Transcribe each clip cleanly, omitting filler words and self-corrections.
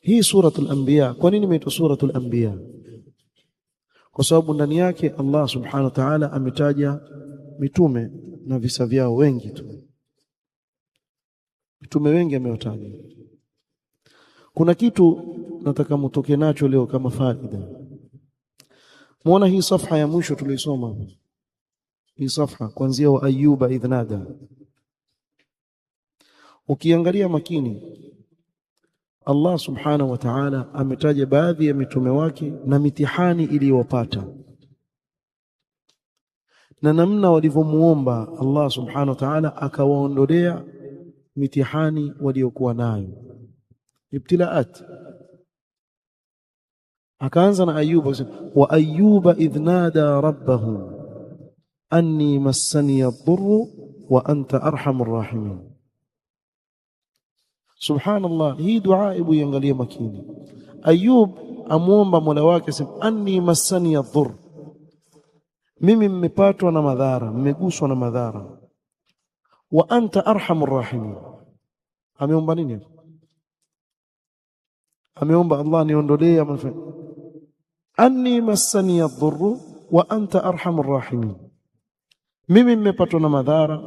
hii suratul anbiya. Kwa nini imeitwa suratul anbiya? Kwa sababu ndani yake Allah subhanahu wa ta'ala ametaja mitume na visa vyao wengi tu. Mitume wengi amewataja. Kuna kitu nataka mtoke nacho leo kama faida. Muona hii safha ya mwisho tulisoma. Hii safha kuanzia wa Ayyuba idhnada. Ukiangalia makini, Allah subhanahu wa ta'ala ametaja baadhi ya mitume wake na mitihani iliyowapata na namna walivyomuomba Allah subhanahu wa ta'ala akawaondolea mitihani waliokuwa nayo, ibtilaat. Akaanza na Ayyuba, wa Ayyuba idhnada rabbahu anni massani ad-durru wa anta arhamur rahimin. Subhanallah, hii dua hebu iangalie makini. Ayub amuomba Mola wake, sema anni massani ad-durr, mimi mmepatwa na madhara, mmeguswa na madhara. Wa anta arhamur rahimin. Ameomba nini? Ameomba Allah niondolee anni massani ad-durr wa anta arhamur rahimin, mimi mmepatwa na madhara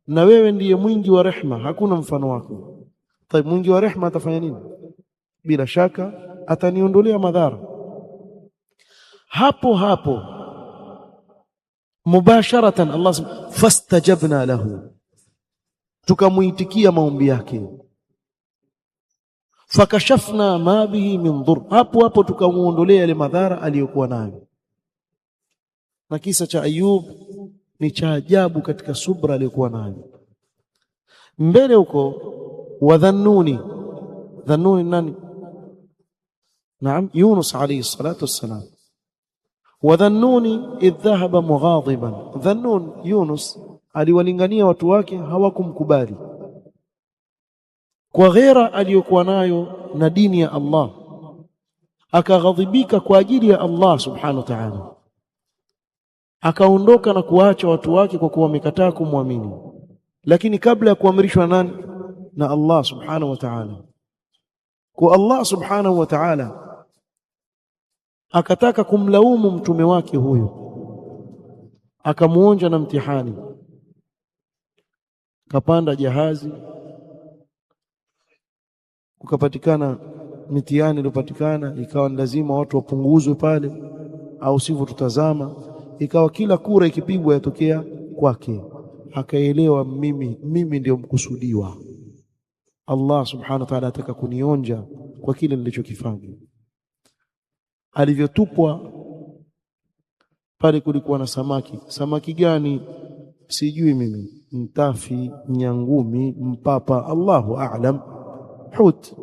na wewe ndiye mwingi wa rehema, hakuna mfano wako. Tayeb, mwingi wa rehema atafanya nini? Bila shaka ataniondolea madhara. Hapo hapo mubasharatan Allah fastajabna lahu, tukamuitikia maombi yake. Fakashafna ma bihi min dhur, hapo hapo tukamuondolea ile madhara aliyokuwa nayo. Na kisa cha Ayub ni cha ajabu katika subra aliyokuwa nayo. Mbele huko wadhannuni, dhannuni nani? Naam, Yunus alayhi salatu wassalam. Wadhannuni idh dhahaba mughadiban, dhannun Yunus aliwalingania watu wake, hawakumkubali kwa ghera aliyokuwa nayo na dini ya Allah, akaghadhibika kwa ajili ya Allah subhanahu wa ta'ala, akaondoka na kuacha watu wake kwa kuwa wamekataa kumwamini. Lakini kabla ya kuamrishwa nani? Na Allah subhanahu wa ta'ala. Kwa Allah subhanahu wa ta'ala akataka kumlaumu mtume wake huyo, akamuonja na mtihani. Kapanda jahazi, kukapatikana mitihani iliyopatikana, ikawa lazima watu wapunguzwe pale, au sivyo tutazama. Ikawa kila kura ikipigwa yatokea kwake. Akaelewa mimi ndio mkusudiwa. Allah subhanahu wa ta'ala ataka kunionja kwa kile nilichokifanya. Alivyotupwa pale, kulikuwa na samaki. Samaki gani sijui mimi, mtafi, nyangumi, mpapa, Allahu a'lam, hut.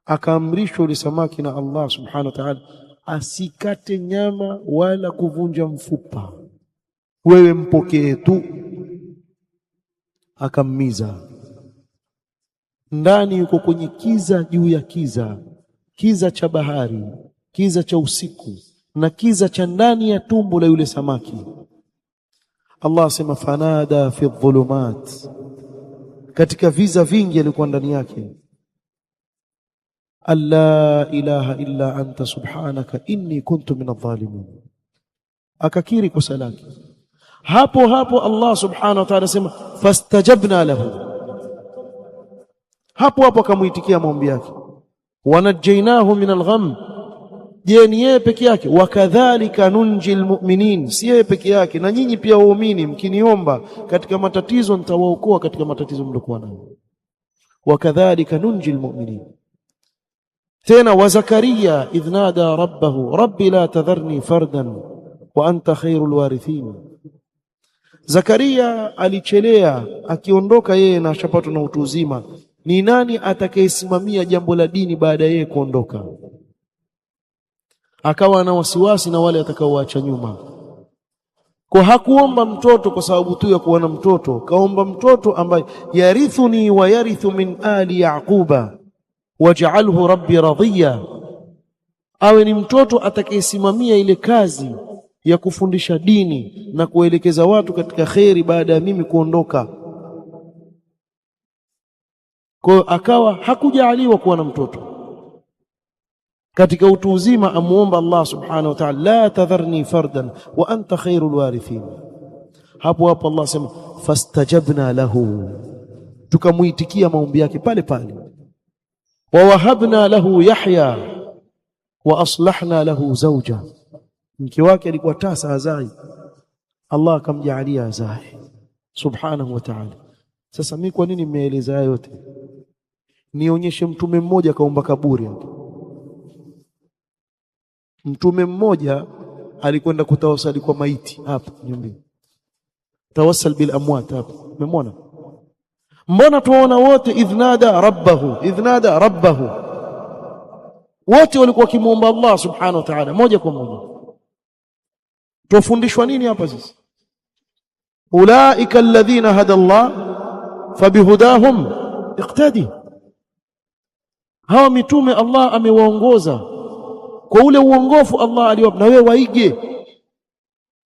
Akaamrishwa ule samaki na Allah subhanahu wa ta'ala asikate nyama wala kuvunja mfupa, wewe mpokee tu. Akammiza. Ndani yuko kwenye kiza juu ya kiza, kiza cha bahari, kiza cha usiku na kiza cha ndani ya tumbo la yule samaki. Allah asema fanada fi dhulumat, katika viza vingi alikuwa ndani yake, alla ilaha illa anta subhanaka inni kuntu minadh-dhalimin. Akakiri kosa lake. Hapo hapo Allah subhanahu wa ta'ala asema fastajabna lahu, hapo hapo akamuitikia maombi yake. Wanajainahu min al-gham, je, ni yeye peke yake? Wakadhalika nunji almu'minin, si yeye peke yake, na nyinyi pia waumini mkiniomba katika matatizo nitawaokoa katika matatizo mliokuwa nayo. Wakadhalika nunji almu'minin. Tena wa Zakaria idh nada rabbahu rabbi la tadharni fardan wa anta khairul warithin. Zakaria alichelea, akiondoka yeye na ashapatwa na utu uzima, ni nani atakayesimamia jambo la dini baada yeye kuondoka? Akawa na wasiwasi na wale atakaoacha nyuma. Kwa hakuomba mtoto kwa sababu tu ya kuwa na mtoto, kaomba mtoto ambaye yarithuni wa yarithu min ali yaquba waj'alhu rabbi radhiya, awe ni mtoto atakayesimamia ile kazi ya kufundisha dini na kuelekeza watu katika khairi baada ya mimi kuondoka. Kwa akawa hakujaaliwa kuwa na mtoto. Katika utu uzima amuomba Allah subhanahu wa ta'ala, la tadharni fardan wa anta khairul warithin. Hapo Allah sema fastajabna lahu, tukamuitikia maombi yake pale pale. Wa wahabna lahu Yahya wa aslahna lahu zawja, mke wake alikuwa tasa hazai, Allah akamjaalia azai subhanahu wa ta'ala. Sasa mimi kwa nini nimeeleza haya yote? Nionyeshe mtume mmoja kaomba kaburi hapo. Mtume mmoja alikwenda kutawasali kwa maiti hapa nyumbani, tawassal bil amwat hapa, umemwona? Mbona tuona wote idhnada rabbahu, wote walikuwa kimuomba Allah subhanahu wa ta'ala moja kwa moja. Tufundishwa nini hapa sisi? Ulaika alladhina hada Allah fabihudahum iqtadi. Hawa mitume Allah amewaongoza kwa ule uongofu Allah aliwapa, na wewe waige.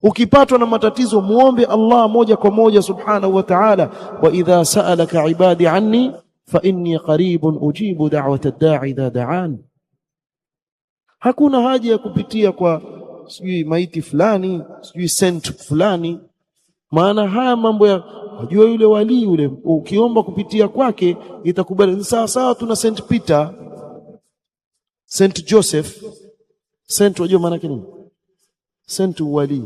Ukipatwa na matatizo muombe Allah moja kwa moja subhanahu wa ta'ala. Wa idha sa'alaka ibadi anni fa inni qaribun ujibu da'wata ad-da'i idha da'an. Hakuna haja ya kupitia kwa sijui maiti fulani, sijui saint fulani. Maana haya mambo ya unajua yule wali yule, ukiomba kupitia kwake itakubali. Sawa sawa, tuna Saint Peter, Saint Joseph. Saint unajua maana yake nini? Saint wali.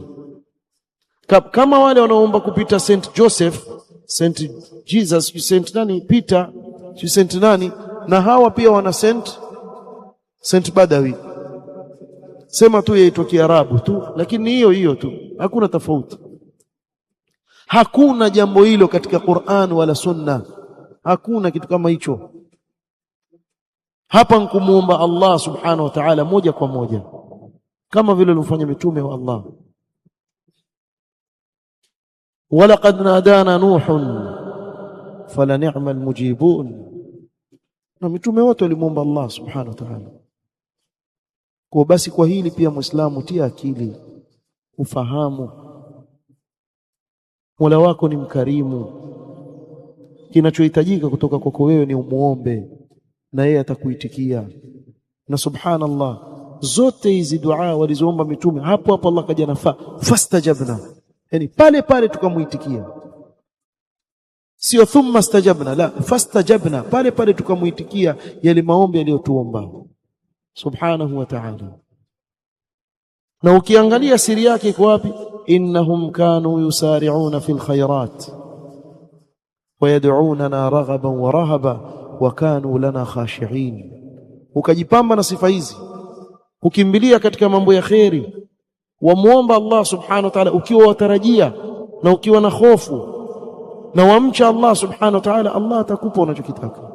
Kama wale wanaomba kupita Saint Joseph, Saint Jesus, Saint nani Peter, Saint nani, na hawa pia wana Saint Badawi. Sema tu yaitwa Kiarabu tu, lakini hiyo hiyo tu, hakuna tofauti. Hakuna jambo hilo katika Qur'an wala Sunna, hakuna kitu kama hicho. Hapa nkumuomba Allah subhanahu wa ta'ala moja kwa moja, kama vile alifanya mitume wa Allah. Walaqad nadana nuhun fala ni'mal mujibun. Na mitume wote walimuomba Allah subhanahu wa ta'ala. Kwa basi kwa hili pia Muislamu tia akili, ufahamu Mola wako ni mkarimu. Kinachohitajika kutoka kwako wewe ni umuombe, na yeye atakuitikia. Na subhanallah, zote hizi dua walizoomba mitume hapo hapo Allah kaja nafaa fastajabna, yani pale pale tukamuitikia. Sio thumma stajabna, la, fastajabna, pale pale tukamuitikia yale maombi aliyotuomba subhanahu wa ta'ala. Na ukiangalia siri yake iko wapi? Innahum kanu yusari'una fil khairat wa yad'unana raghaban wa rahaba wa kanu lana khashi'in. Ukajipamba na sifa hizi, ukimbilia katika mambo ya kheri, wamuomba Allah subhanahu wa ta'ala ukiwa watarajia na ukiwa na hofu, na wamcha Allah subhanahu wa ta'ala, Allah atakupa unachokitaka.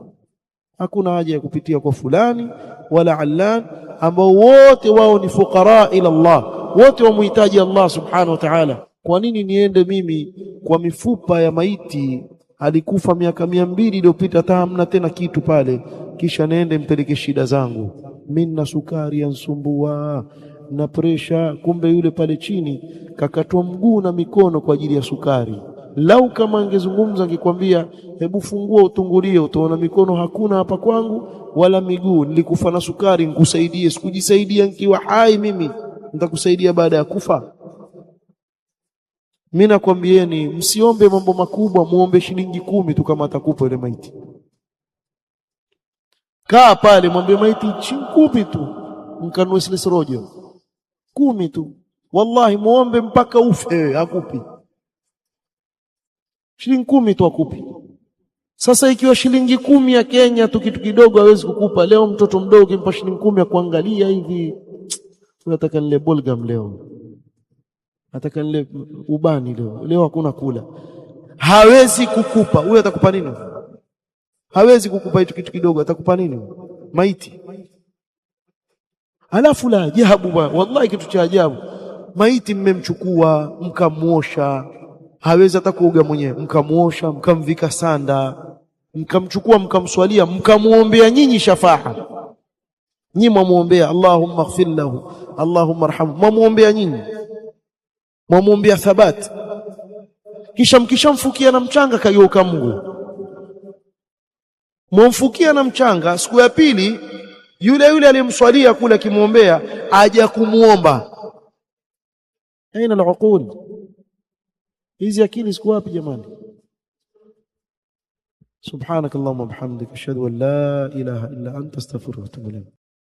Hakuna haja ya kupitia kwa fulani wala allan, ambao wote wao ni fuqara ila Allah, wote wamuhitaji Allah subhanahu wa ta'ala. Kwa nini niende mimi kwa mifupa ya maiti alikufa miaka 200 iliyopita, hata hamna tena kitu pale, kisha niende mpeleke shida zangu? Mimi na sukari yansumbua na presha, kumbe yule pale chini kakatwa mguu na mikono kwa ajili ya sukari. Lau kama angezungumza angekwambia hebu fungua utungulie, utaona mikono hakuna hapa kwangu wala miguu, nilikufa na sukari, nikusaidie. Sikujisaidia nikiwa hai mimi, nitakusaidia baada ya kufa? Mimi nakwambieni msiombe mambo makubwa, muombe shilingi 10 tu kama atakupa ile maiti. Kaa pale mwambie maiti shilingi 10 tu, mkanue sile rojo 10 tu, wallahi muombe mpaka ufe akupi. Shilingi 10 tu akupi. Sasa ikiwa shilingi 10 ya Kenya tu kitu kidogo hawezi kukupa, leo mtoto mdogo kimpa shilingi 10 ya kuangalia hivi, unataka nile bolgam leo, nataka nile ubani leo hakuna kula, hawezi kukupa. Huyo atakupa nini? Hawezi kukupa hicho kitu kidogo, atakupa nini? Maiti. Alafu la ajabu, wallahi kitu cha ajabu, maiti mmemchukua mkamuosha, hawezi hata kuoga mwenyewe, mkamuosha, mkamvika sanda, mkamchukua, mkamswalia, mkamuombea nyinyi shafaha. Nyinyi mwamuombea Allahumma ighfir lahu, Allahumma arhamhu, mwamuombea nyinyi, mwamuombea thabat. Kisha mkishamfukia na mchanga kageuka Mungu, Mwamfukia na mchanga, siku ya pili yule aliyemswalia kule akimwombea aje kumuomba. Aina al-uqul? Hizi akili siku wapi jamani? Subhanakallahumma wa bihamdika ashhadu an la ilaha illa anta astaghfiruka wa atubu ilayk.